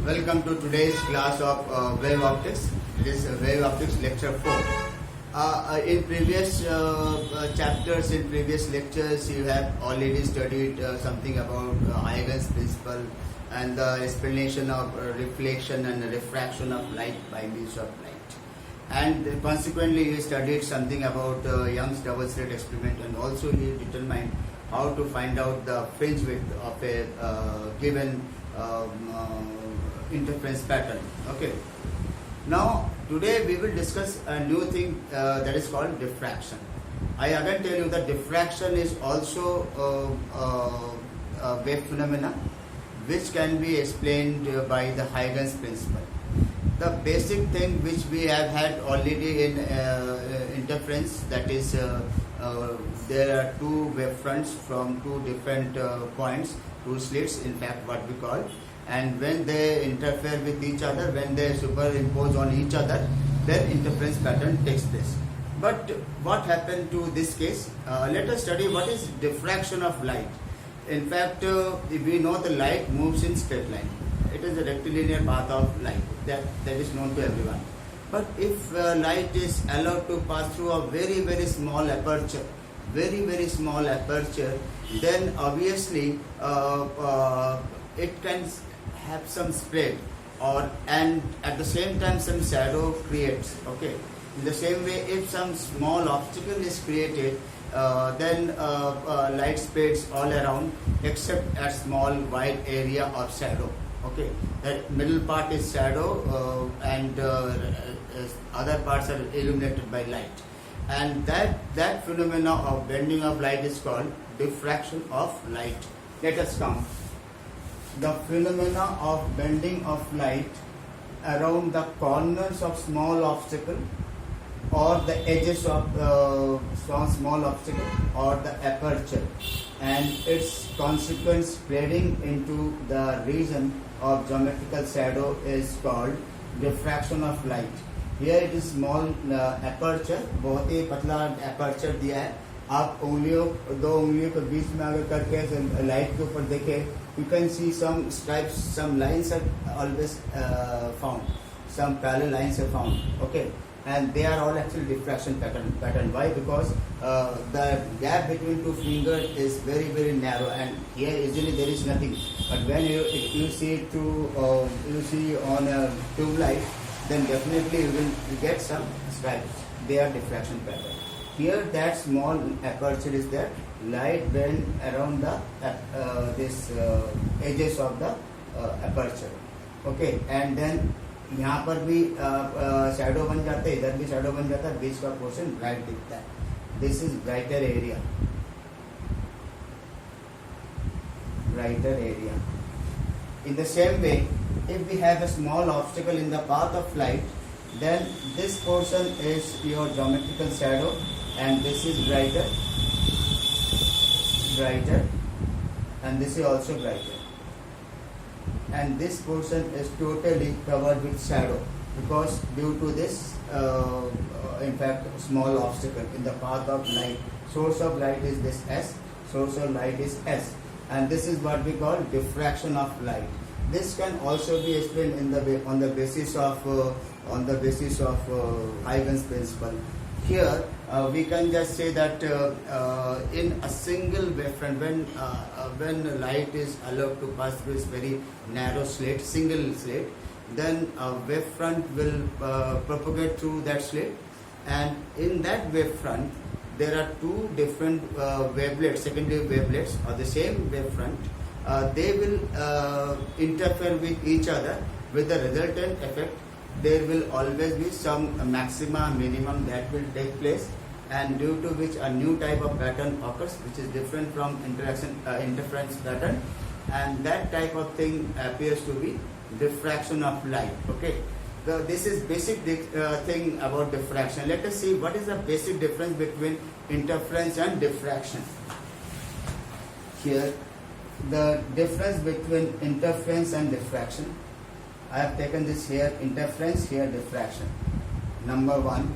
Welcome to today's class of wave optics. This is wave optics lecture 4. In previous chapters, in previous lectures, you have already studied something about Huygens principle and the explanation of reflection and refraction of light by means of light. And consequently, you studied something about Young's double slit experiment, and also you determined how to find out the fringe width of a given interference pattern. Okay. Now today we will discuss a new thing that is called diffraction. I again tell you that diffraction is also a wave phenomena which can be explained by the Huygens principle. The basic thing which we have had already in interference, that is there are two wave fronts from two different points, two slits in fact what we call, and when they interfere with each other, when they superimpose on each other, then interference pattern takes place. But what happened to this case? Let us study what is diffraction of light. In fact, we know the light moves in straight line. It is a rectilinear path of light that is known to everyone. But if light is allowed to pass through a very small aperture, very small aperture, then obviously it can have some spread, and at the same time some shadow creates. Okay. In the same way, if some small obstacle is created, then light spreads all around except a small wide area of shadow. Okay, the middle part is shadow and other parts are illuminated by light, and that phenomena of bending of light is called diffraction of light. Let us count the phenomena of bending of light around the corners of small obstacle or the edges of small obstacle or the aperture, and its consequent spreading into the region of geometrical shadow is called diffraction of light. Here it is small aperture, बहुत ही पतला aperture दिया है. आप दो उंगलियों के बीच में अगर करके लाइट के ऊपर देखें, you can see some stripes, some lines are always found, some parallel lines are found. Okay. And they are all actually diffraction pattern. Why? Because the gap between two fingers is very narrow, and here easily there is nothing. But when you see it through, you see on a tube light, then definitely you will get some stripes. They are diffraction pattern. Here that small aperture is there. Light bend around the edges of the aperture. Okay, and then यहाँ पर भी shadow बन जाते हैं, इधर भी shadow बन जाता है, बीच का पोर्शन ब्राइट दिखता है. This is brighter area. In the same way, if we have a small obstacle in the path of light, then this portion is your geometrical shadow, and this is brighter, and this is also brighter. And this portion is totally covered with shadow because due to this in fact small obstacle in the path of light. Source of light is this S, source of light is S, and this is what we call diffraction of light. This can also be explained on the basis of Huygens principle. Here we can just say that in a single wavefront, when light is allowed to pass through this very narrow slit, single slit, then a wavefront will propagate through that slit, and in that wavefront there are two different wavelets, secondary wavelets of the same wavefront. They will interfere with each other. With the resultant effect, there will always be some maxima, minimum that will take place, and due to which a new type of pattern occurs, which is different from interference pattern, and that type of thing appears to be diffraction of light. Okay, so this is basic thing about diffraction. Let us see what is the basic difference between interference and diffraction. Here, the difference between interference and diffraction. I have taken this here interference, here diffraction. Number one,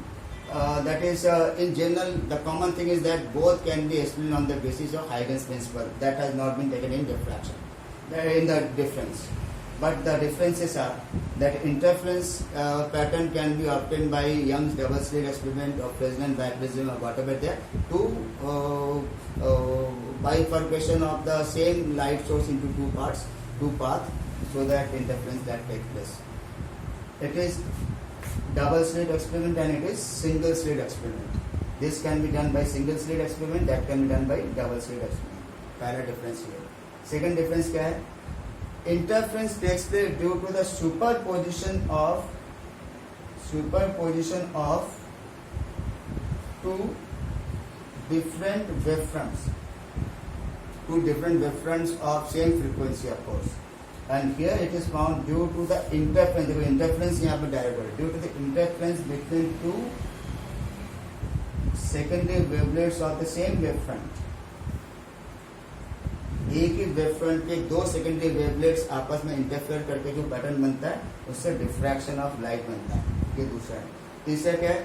that is in general the common thing is that both can be explained on the basis of Huygens principle. That has not been taken in diffraction, in the difference. but the differences are that interference pattern can be obtained by Young's double slit experiment or Fresnel biprism or whatever there to bifurcation of the same light source into two paths, so that interference that takes place. It is double slit experiment and it is single slit experiment. This can be done by single slit experiment, that can be done by double slit experiment. पहला difference here. Second difference क्या है? Interference takes place due to the superposition of two different wavefronts. Two different wavefronts of same frequency, of course. And here it is found due to the interference. देखो interference यहाँ पे direct है. Due to the interference between two secondary wavelets of the same wavefront. एक ही wavefront के दो secondary wavelets आपस में interfere करके जो पैटर्न बनता है उससे डिफ्रैक्शन ऑफ लाइट बनता है. ये दूसरा है. तीसरा क्या है?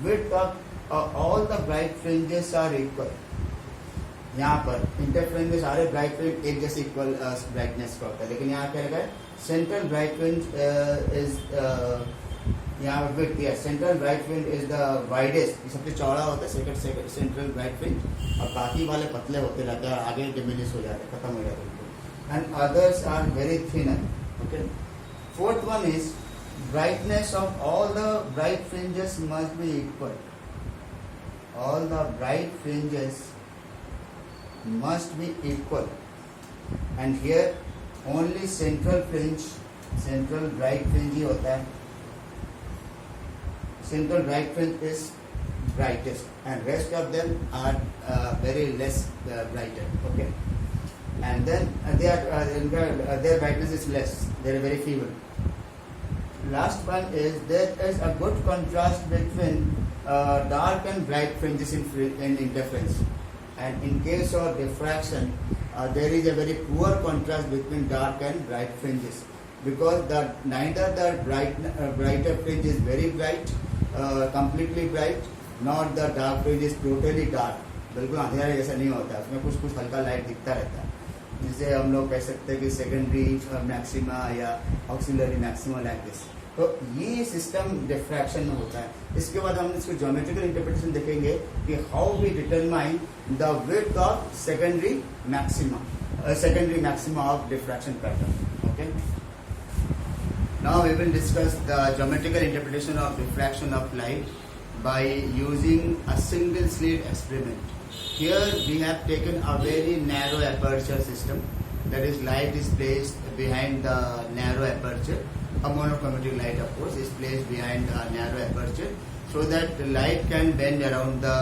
Width of all the bright fringes are equal. यहाँ पर इंटरफ्रेंज में सारे ब्राइट फ्रिंज एक जैसे इक्वल ब्राइटनेस का होता है, लेकिन यहाँ क्या लगा है? सेंट्रल ब्राइट फ्रिंज इज यहाँ विड्थ दिया. Central bright fringe is the widest, सबसे चौड़ा होता है सेंट्रल ब्राइट फ्रिंज, और बाकी वाले पतले होते रहते हैं और आगे डिमिनिश हो जाते हैं, खत्म हो जाते हैं. And others are very thinner. Okay. Fourth one is brightness of all the bright fringes must be equal. All the bright fringes must be equal, and here only central bright fringe ही होता है. Central bright fringe is brightest and rest of them are very less brighter. Okay, and then their brightness is less, they are very feeble. Last one is there is a good contrast between dark and bright fringes in interference. And in case of diffraction, there is a very poor contrast between dark and bright fringes, because neither the brighter fringe is very bright, completely bright, nor the dark fringe is totally dark. बिल्कुल अंधेरा जैसा नहीं होता, उसमें कुछ हल्का light दिखता रहता है, जिसे हम लोग कह सकते हैं कि सेकेंडरी मैक्सिमा या ऑक्सिलरी मैक्सिमा लाइक दिस. तो ये सिस्टम डिफ्रैक्शन में होता है. इसके बाद हम इसको ज्योमेट्रिकल इंटरप्रिटेशन देखेंगे कि how we determine the width of secondary maxima of diffraction pattern. Okay. Now we will discuss the geometrical interpretation of diffraction of light by using a single slit experiment. Here we have taken a very narrow aperture system, that is light is placed behind the narrow aperture. A monochromatic light, of course, is placed behind a narrow aperture so that the light can bend around the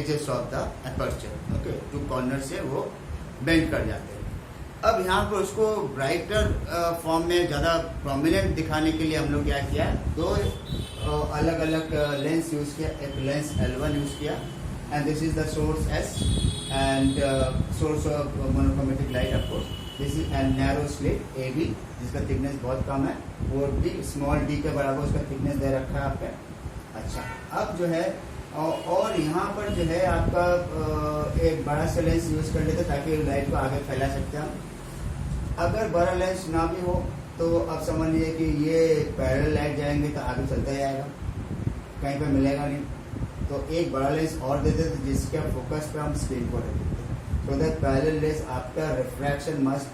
edges of the aperture. Okay, two corners से वो bend कर जाते हैं. अब यहाँ पर उसको brighter form में ज़्यादा प्रोमिनेंट दिखाने के लिए हम लोग क्या किया, दो अलग अलग लेंस यूज़ किया. एक लेंस L1 यूज़ किया, and this is the source S and source of monochromatic light, of course. This is a narrow slit AB जिसका थिकनेस बहुत कम है, और भी स्मॉल d के बराबर उसका थिकनेस दे रखा है आपका. अच्छा, अब जो है और यहाँ पर जो है आपका एक बड़ा सा लेंस यूज कर लेते ताकि लाइट को आगे फैला सकते हैं. अगर बड़ा लेंस ना भी हो तो अब समझ लीजिए कि ये पैरेलल लाइट जाएंगे तो आगे चलता जाएगा, कहीं पे मिलेगा नहीं. तो एक बड़ा लेंस और दे देते जिसके फोकस पे हम स्क्रीन को रख देते हैं, सो दैट पैरेलल लेंस आपका refraction must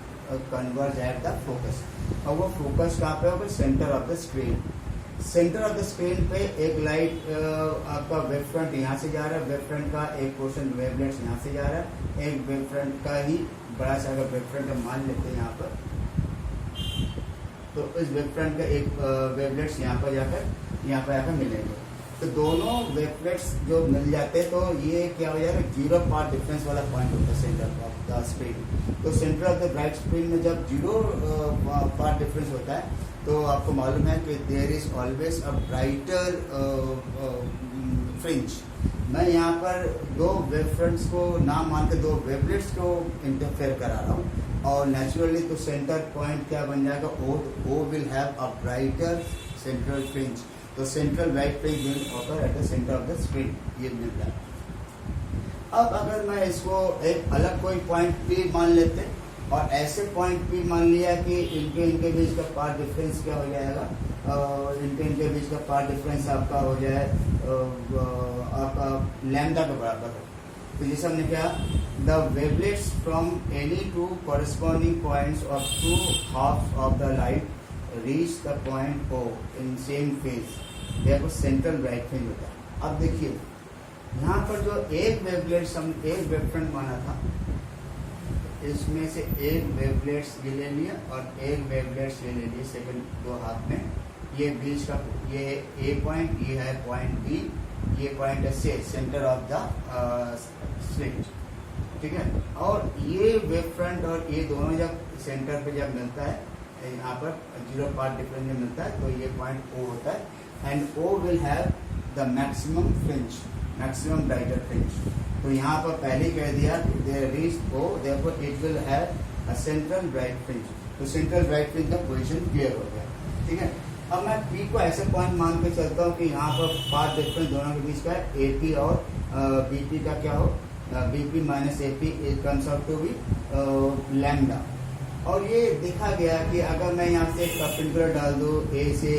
converge at the focus. और वो फोकस कहाँ पे होगा? Centre of the screen. Centre of the screen पे एक लाइट आपका वेव फ्रंट यहाँ से जा रहा है, वेव फ्रंट का एक पोर्शन वेवलेट्स यहाँ से जा रहा है, एक वेव फ्रंट का ही बड़ा सा अगर वेव फ्रंट हम मान लेते हैं यहाँ पर, तो इस वेव फ्रंट का एक वेवलेट्स यहाँ पर जाकर मिलेंगे. तो दोनों वेवलेट्स जो मिल जाते हैं तो ये क्या हो जाएगा? 0 पार्ट डिफरेंस वाला पॉइंट होता है सेंटर ऑफ द स्क्रीन. तो centre of the bright screen में जब 0 पार्ट डिफरेंस होता है तो आपको मालूम है कि there is always a brighter fringe. मैं यहाँ पर दो वेव फ्रंट्स को नाम मान के दो वेवलेट्स को इंटरफेयर करा रहा हूँ, और नेचुरली तो सेंटर पॉइंट क्या बन जाएगा? Oh will have a brighter central fringe. तो central bright fringe will occur at the centre of the screen. ये मिल रहा है. अब अगर मैं इसको एक अलग कोई पॉइंट P मान लेते हैं और ऐसे पॉइंट भी मान लिया कि इनके बीच का पाथ डिफरेंस क्या हो जाएगा, इनके बीच का पाथ डिफरेंस आपका हो जाए आपका लैम्डा के बराबर हो। तो जैसे हमने क्या, the wavelets from any two corresponding points of two halves of the light reach the point O in same phase, यह सेंट्रल ब्राइट फ्रिंज होता है। अब देखिए यहाँ पर जो एक वेवलेट्स हम एक वेवफ्रंट माना था, इसमें से एक वेवलेट्स ये ले लिया और एक वेवलेट्स ये ले लिया सेकंड दो हाथ में, ये बीच का ये ए पॉइंट, ये है पॉइंट बी, ये पॉइंट है से सेंटर ऑफ द स्लिट, ठीक है। और ये वेव फ्रंट और ये दोनों जब सेंटर पे जब मिलता है, यहाँ पर जीरो पार्ट डिफरेंस में मिलता है, तो ये पॉइंट ओ होता है and O will have the maximum fringe, maximum brighter fringe. तो यहाँ पर पहले कह दिया they reach O, therefore it will have a central bright fringe. तो सेंट्रल ब्राइट फ्रिंज का पोजीशन क्लियर हो गया, ठीक है। अब मैं पी को ऐसे पॉइंट मान के चलता हूँ कि यहाँ पर पाथ डिफरेंस दोनों के बीच का है, ए पी और बी पी का क्या हो, B P minus A P, it comes out to be lambda. और ये देखा गया कि अगर मैं यहाँ से परपेंडिकुलर डाल दूँ ए से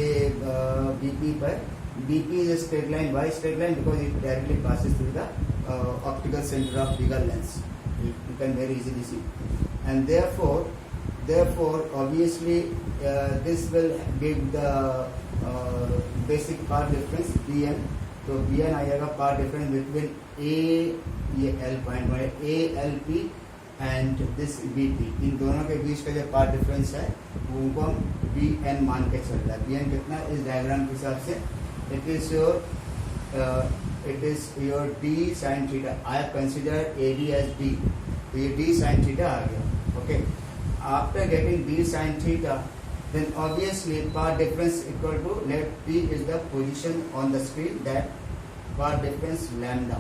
बी पी पर, B P is straight line, why straight line because it directly passes through the optical centre of bigger lens, you can very easily see, and therefore obviously this will give the basic path difference bn। तो bn आएगा path difference between a, ये l point है, a l p and this B P, इन दोनों के बीच का जो पाथ डिफरेंस है उनको हम bn मान के चल रहा है। bn कितना इस डायग्राम के हिसाब से, it is your d sin theta, I have considered AD as d, तो ये d sin theta आ गया, okay। After getting d sin theta, then obviously path difference equal to, let p is the position on the screen, that path difference lambda।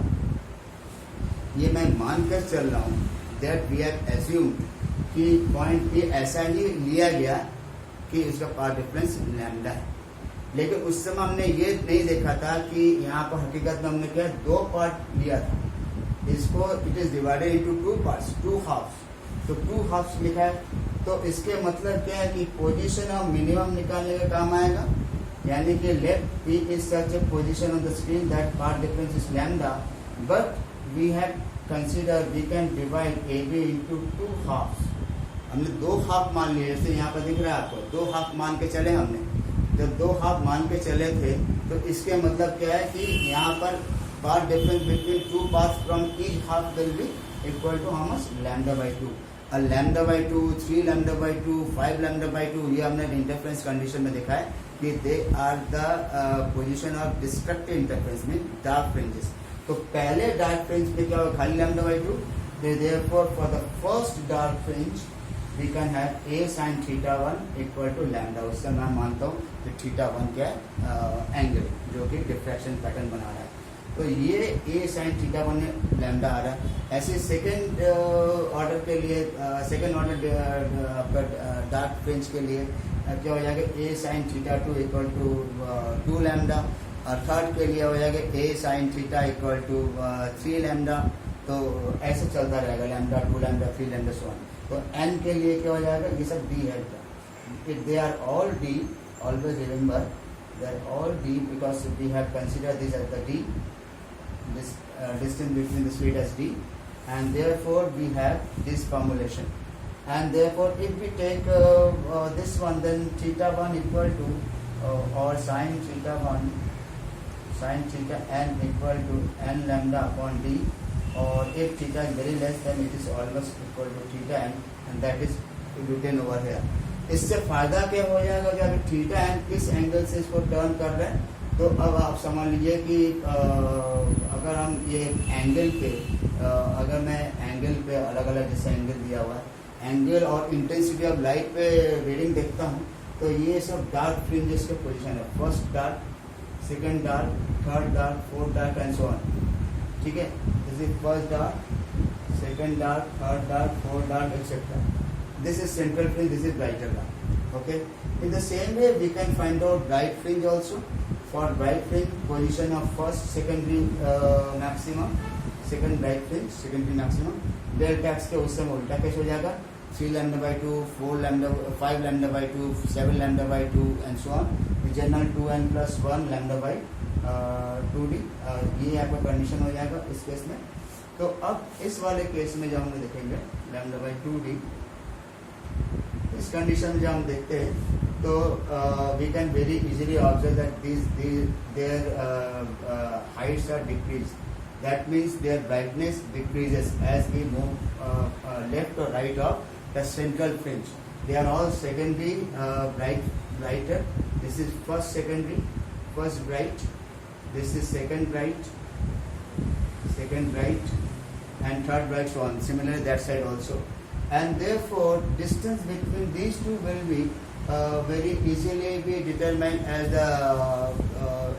ये मैं मान कर चल रहा हूँ that we have assumed कि point p ऐसा ही लिया गया कि इसका पाथ डिफरेंस लैम्डा है, लेकिन उस समय हमने ये नहीं देखा था कि यहाँ पर हकीकत में हमने क्या दो पार्ट लिया था, इसको it is divided into two parts, two halves, तो टू हाफ्स लिखा है। तो इसके मतलब क्या है कि पोजीशन ऑफ मिनिमम निकालने का काम आएगा, यानी कि let P is such a position on the screen that path difference is lambda, but we have consider we can divide A B into two halves. हमने दो हाफ मान लिए, जैसे यहाँ पर दिख रहा है आपको, दो हाफ मान के चले हमने, जब दो हाफ मान के चले थे तो इसके मतलब क्या है कि यहाँ पर path difference between two paths from each half will be equal to how much, lambda by two. और lambda by two, 3 lambda by two, 5 lambda by two, ये हमने इंटरफेरेंस कंडीशन में देखा है कि they are the position of destructive interference में dark fringes. तो पहले डार्क फ्रिंज पे क्या होगा, खाली lambda by two, therefore for the first dark fringe we can have a sin theta 1 equal to lambda। उससे मैं मानता हूँ कि थीटा 1 क्या है, एंगल जो कि डिफ्रैक्शन पैटर्न बना रहा है, तो ये a sin थीटा 1 लैम्डा आ रहा है। ऐसे सेकेंड ऑर्डर के लिए, सेकेंड ऑर्डर आपका डार्क फ्रिंज के लिए क्या हो जाएगा, a sin theta 2 equal to 2 lambda, और थर्ड के लिए हो जाएगा a sin theta equal to 3 lambda. तो ऐसे चलता रहेगा, lambda 2 lambda 3 lambda so on. तो n के लिए क्या हो जाएगा, ये सब d है, it they are all d, always remember they are all d because we have consider this as the d, this distance between the slit as d, and therefore we have this formulation, and therefore if we take this one, then theta 1 equal to or sin theta 1, sin theta n equal to n lambda upon d, or if theta is very less then it is almost equal to theta n, and that is written over here। इससे फायदा क्या हो जाएगा कि अगर theta N किस angle से इसको टर्न कर रहे हैं, तो अब आप समझ लीजिए कि अगर हम ये एंगल पे अगर मैं एंगल पे अलग अलग जैसे एंगल दिया हुआ है, एंगल और इंटेंसिटी ऑफ लाइट पे रीडिंग देखता हूँ, तो ये सब डार्क फ्रिंजेस के पोजीशन है, first dark, second dark, third dark, fourth dark and so on, ठीक है। This is first dark, second dark, third dark, fourth dark, etc. This is central fringe, this is brighter dark, okay। In the same way we can find out bright fringe also। For bright fringe, position of first secondary maximum, second bright fringe secondary maximum, delta x के उस समय उल्टा कैसे हो जाएगा, 3 lambda by 2, 4 lambda, 5 lambda by 2, 7 lambda by 2 and so on. General 2n plus 1 lambda by 2d, ये आपका condition हो जाएगा इस केस में. तो अब इस वाले केस में जब हम देखेंगे lambda by 2d, इस कंडीशन में जब हम देखते हैं तो we can very easily observe that their heights are decreased. That means their brightness decreases as we move left or right of the central fringe. They are all secondary brighter. This is first secondary, first bright. This is second bright, and third bright, so on. Similarly, that side also. And therefore, distance between these two will be very easily be determined as the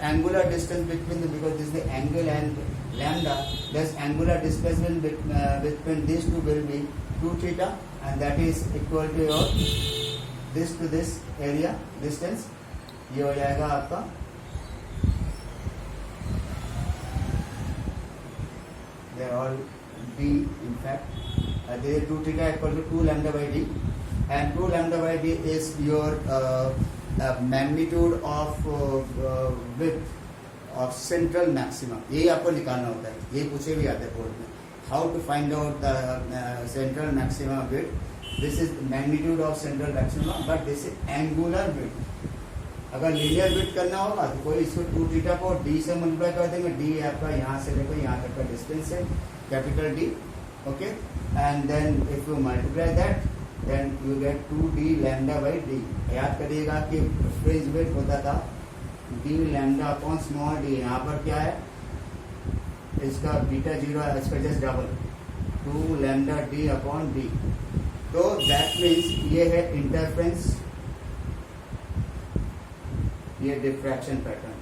angular distance between the, because this is the angle and lambda. Thus, angular displacement between these two will be 2 theta, and that is equal to your this to this area distance. ये हो जाएगा आपका they are all d in fact. There is 2 theta equal to 2 lambda by d, and 2 lambda by d is your magnitude of width of central maximum. यही आपको निकालना होता है, ये पूछे भी आते हैं बोर्ड में. How to find out the central maximum width? This is magnitude of central maximum, but this is angular width. अगर लीनियर विड्थ करना होगा तो कोई इसको 2 थीटा को d से मल्टीप्लाई कर देंगे. d आपका यहाँ से लेकर यहाँ तक का डिस्टेंस है, capital D. Okay, and then if you multiply that then you get 2d lambda by d. याद करिएगा कि फ्रिंज विड्थ होता था d lambda upon small d. यहाँ पर क्या है, इसका बीटा 0 है, इसका just double 2 lambda d upon d. तो दैट मीन्स ये है इंटरफेरेंस, ये डिफ्रैक्शन पैटर्न.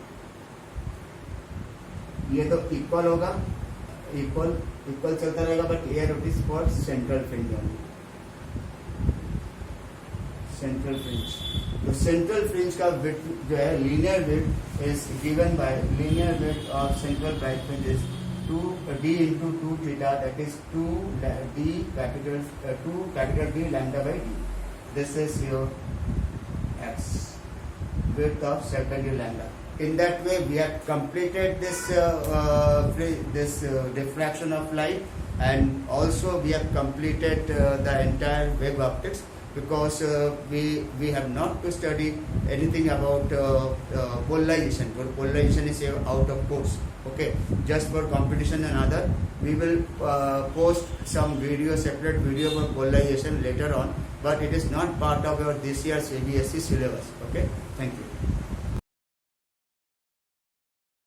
ये तो इक्वल होगा, इक्वल चलता रहेगा, but here it is for central fringe only. Central fringe, तो सेंट्रल फ्रिंज का विड्थ जो है linear width is given by linear width of central bright fringe is 2d into 2 theta, that is 2d capital D lambda by d. This is your x, width of secondary lambda. In that way, we have completed this diffraction of light, and also we have completed the entire wave optics, because we have not to study anything about polarization. For polarization is out of course. Okay, just for competition and other, we will post some video, separate video for polarization later on, but it is not part of your this year's CBSE syllabus. Okay, thank you.